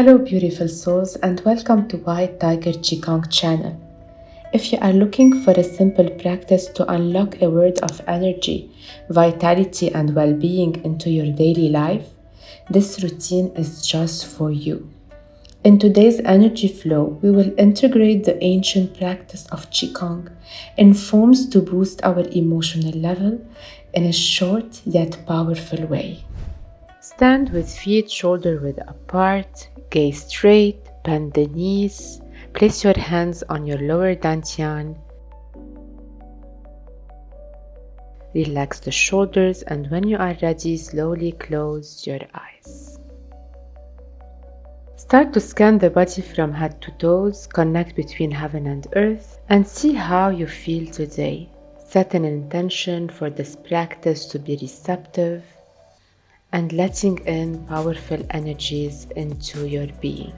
Hello beautiful souls and welcome to White Tiger Qigong channel. If you are looking for a simple practice to unlock a world of energy, vitality and well-being into your daily life, this routine is just for you. In today's energy flow, we will integrate the ancient practice of Qigong in forms to boost our emotional level in a short yet powerful way. Stand with feet shoulder-width apart, gaze straight, bend the knees, place your hands on your lower dantian. Relax the shoulders and when you are ready, slowly close your eyes. Start to scan the body from head to toes, connect between heaven and earth, and see how you feel today. Set an intention for this practice to be receptive and letting in powerful energies into your being.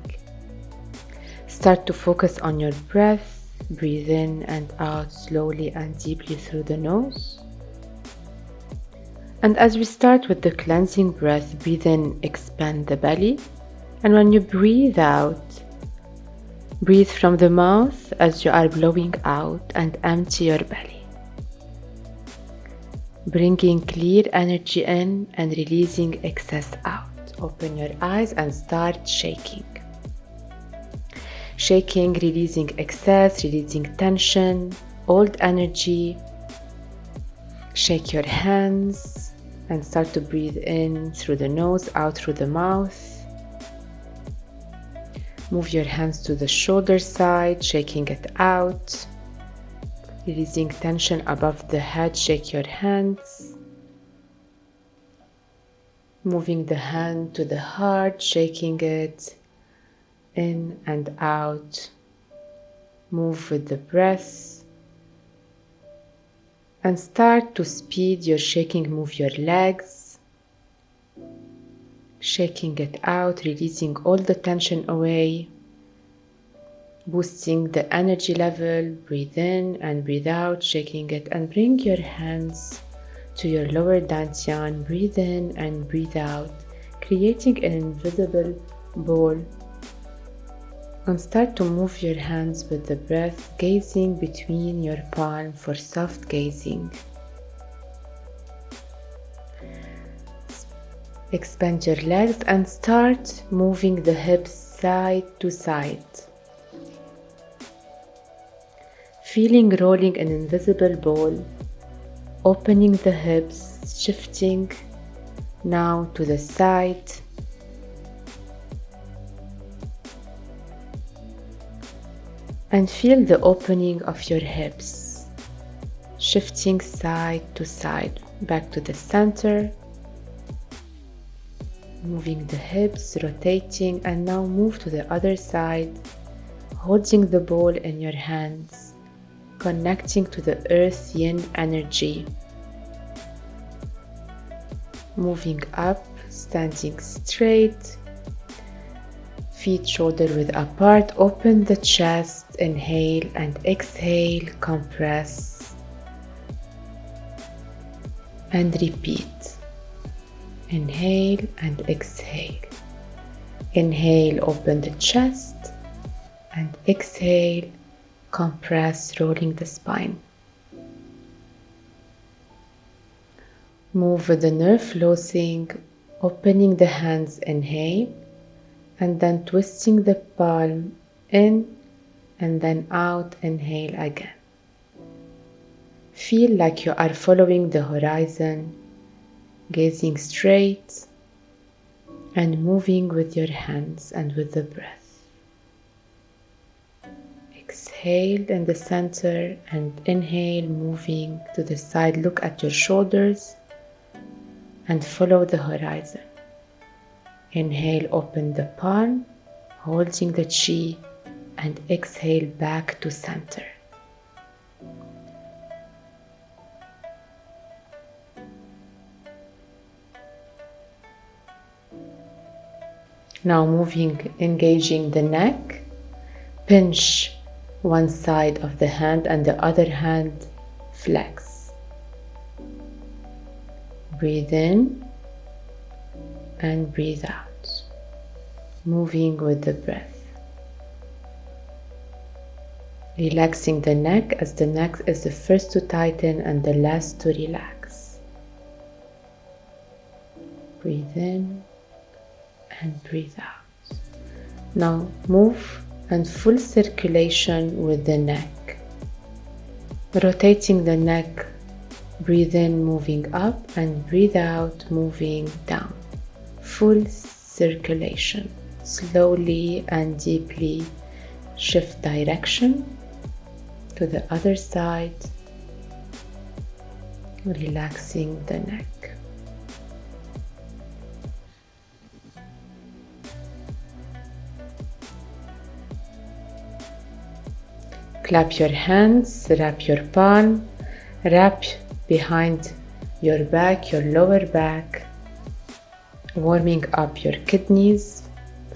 Start to focus on your breath. Breathe in and out slowly and deeply through the nose. And as we start with the cleansing breath, breathe in, expand the belly. And when you breathe out, breathe from the mouth as you are blowing out and empty your belly. Bringing clear energy in and releasing excess out. Open your eyes and start shaking. Shaking, releasing excess, releasing tension, old energy. Shake your hands and start to breathe in through the nose, out through the mouth. Move your hands to the shoulder side, shaking it out. Releasing tension above the head, shake your hands. Moving the hand to the heart, shaking it in and out. Move with the breath. And start to speed your shaking, move your legs. Shaking it out, releasing all the tension away. Boosting the energy level, breathe in and breathe out, shaking it, and bring your hands to your lower dantian, breathe in and breathe out, creating an invisible ball. And start to move your hands with the breath, gazing between your palms for soft gazing. Expand your legs and start moving the hips side to side. Feeling rolling an invisible ball, opening the hips, shifting now to the side. And feel the opening of your hips, shifting side to side, back to the center. Moving the hips, rotating, and now move to the other side, holding the ball in your hands. Connecting to the earth yin energy. Moving up, standing straight. Feet shoulder width apart. Open the chest. Inhale and exhale. Compress. And repeat. Inhale and exhale. Inhale, open the chest. And exhale. Compress, rolling the spine. Move with the nerve flossing, opening the hands, inhale, and then twisting the palm in and then out, inhale again. Feel like you are following the horizon, gazing straight and moving with your hands and with the breath. Exhale in the center and inhale, moving to the side. Look at your shoulders and follow the horizon. Inhale, open the palm, holding the chi, and exhale back to center. Now moving, engaging the neck, pinch one side of the hand and the other hand flex. Breathe in and breathe out. moving with the breath. Relaxing the neck, as the neck is the first to tighten and the last to relax. Breathe in and breathe out. Now move and full circulation with the neck. Rotating the neck, breathe in, moving up, and breathe out, moving down. Full circulation. Slowly and deeply shift direction to the other side, relaxing the neck. Clap your hands, wrap your palm, wrap behind your back, your lower back, warming up your kidneys.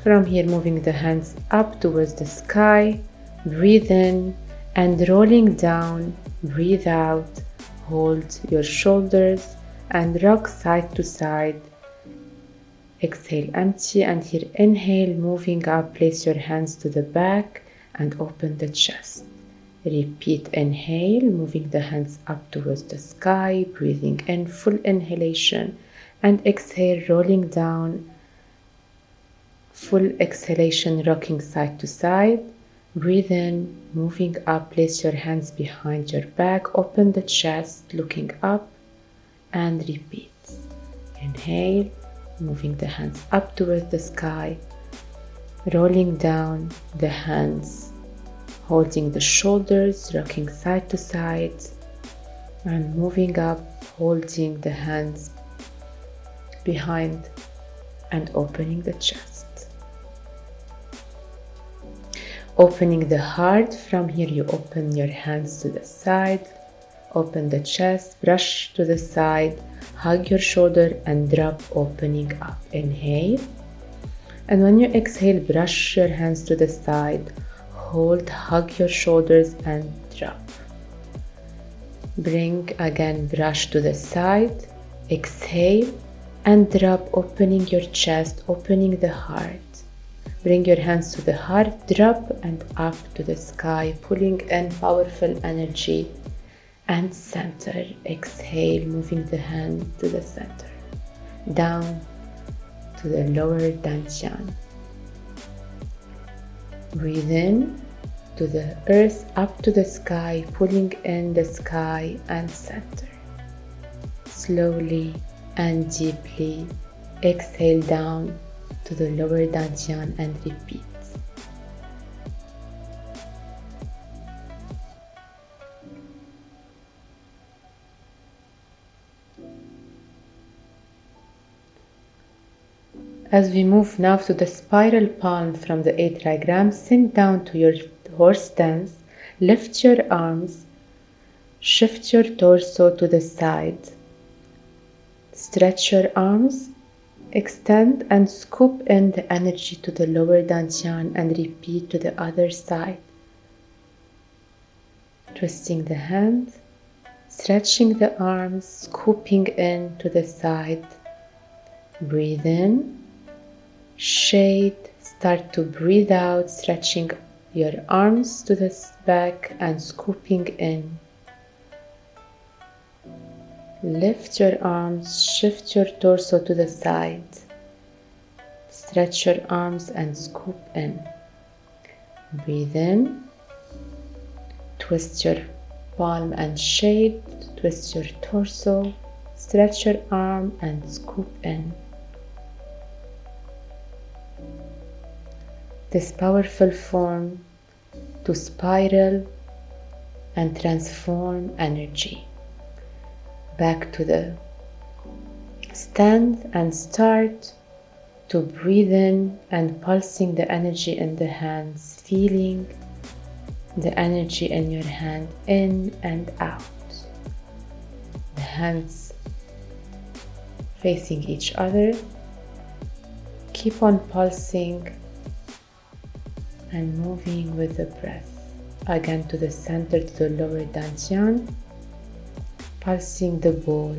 From here, moving the hands up towards the sky, breathe in and rolling down, breathe out, hold your shoulders and rock side to side. Exhale, empty, and here inhale, moving up, place your hands to the back and open the chest. Repeat, inhale, moving the hands up towards the sky, breathing in, full inhalation, and exhale, rolling down, full exhalation, rocking side to side. Breathe in, moving up, place your hands behind your back, open the chest, looking up, and repeat. Inhale, moving the hands up towards the sky, rolling down the hands, holding the shoulders, rocking side to side, and moving up, holding the hands behind and opening the chest. Opening the heart, from here you open your hands to the side, open the chest, brush to the side, hug your shoulder and drop, opening up. Inhale, and when you exhale, brush your hands to the side, hold, hug your shoulders and drop. Bring again, brush to the side, exhale and drop, opening your chest, opening the heart. Bring your hands to the heart, drop and up to the sky, pulling in powerful energy and center. Exhale, moving the hand to the center, down to the lower dantian. Breathe in to the earth, up to the sky, pulling in the sky and center. Slowly and deeply exhale down to the lower dantian and repeat. As we move now to the spiral palm from the 8 trigram, sink down to your horse stance, lift your arms, shift your torso to the side, stretch your arms, extend and scoop in the energy to the lower dantian and repeat to the other side. Twisting the hand, stretching the arms, scooping in to the side. Breathe in, shade, start to breathe out, stretching your arms to the back and scooping in. Lift your arms, shift your torso to the side, stretch your arms and scoop in. Breathe in, twist your palm and shade, twist your torso, stretch your arm and scoop in. This powerful form to spiral and transform energy. Back to the stand and start to breathe in and pulsing the energy in the hands, feeling the energy in your hand in and out. The hands facing each other. Keep on pulsing and moving with the breath. Again to the center, to the lower dantian, pulsing the ball.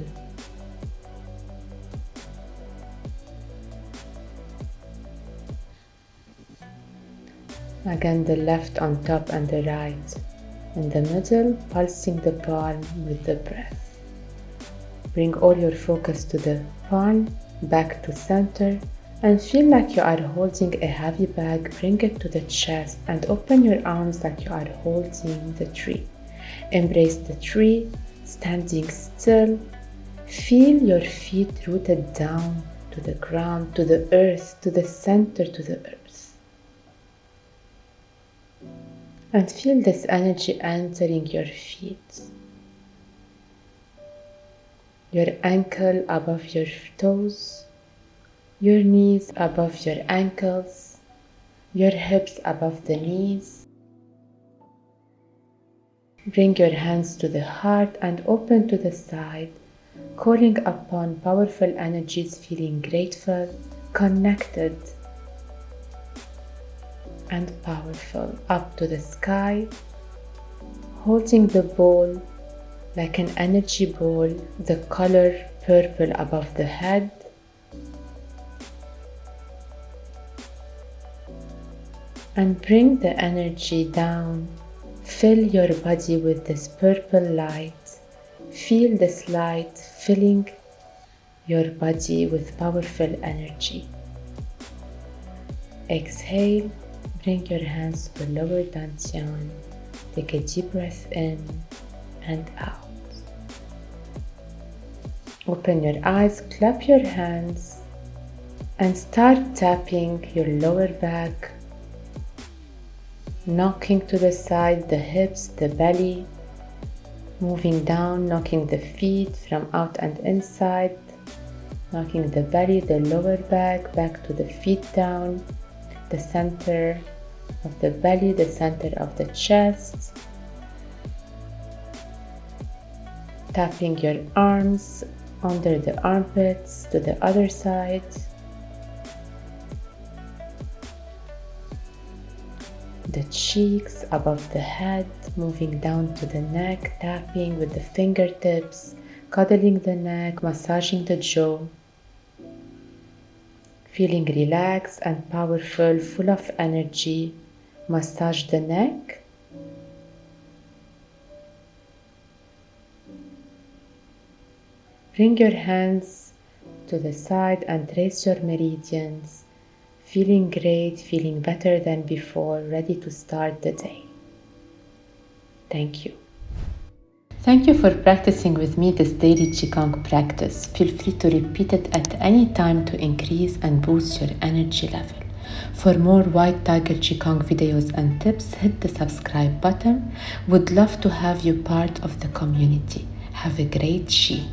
Again, the left on top and the right. In the middle, pulsing the palm with the breath. Bring all your focus to the palm, back to center, and feel like you are holding a heavy bag. Bring it to the chest and open your arms like you are holding the tree. Embrace the tree, standing still. Feel your feet rooted down to the ground, to the earth, to the center, to the earth. And feel this energy entering your feet. Your ankle above your toes, your knees above your ankles, your hips above the knees. Bring your hands to the heart and open to the side, calling upon powerful energies, feeling grateful, connected, and powerful. Up to the sky, holding the ball like an energy ball, the color purple above the head. And bring the energy down. Fill your body with this purple light. Feel this light filling your body with powerful energy. Exhale, bring your hands to the lower dantian. Take a deep breath in and out. Open your eyes, clap your hands, and start tapping your lower back, knocking to the side, the hips, the belly, moving down, knocking the feet from out and inside, knocking the belly, the lower back to the feet down, the center of the belly, the center of the chest, tapping your arms under the armpits to the other side. The cheeks above the head, moving down to the neck, tapping with the fingertips, cuddling the neck, massaging the jaw. Feeling relaxed and powerful, full of energy. Massage the neck. Bring your hands to the side and trace your meridians. Feeling great, feeling better than before, ready to start the day. Thank you. Thank you for practicing with me this daily Qigong practice. Feel free to repeat it at any time to increase and boost your energy level. For more White Tiger Qigong videos and tips, hit the subscribe button. Would love to have you part of the community. Have a great Qi.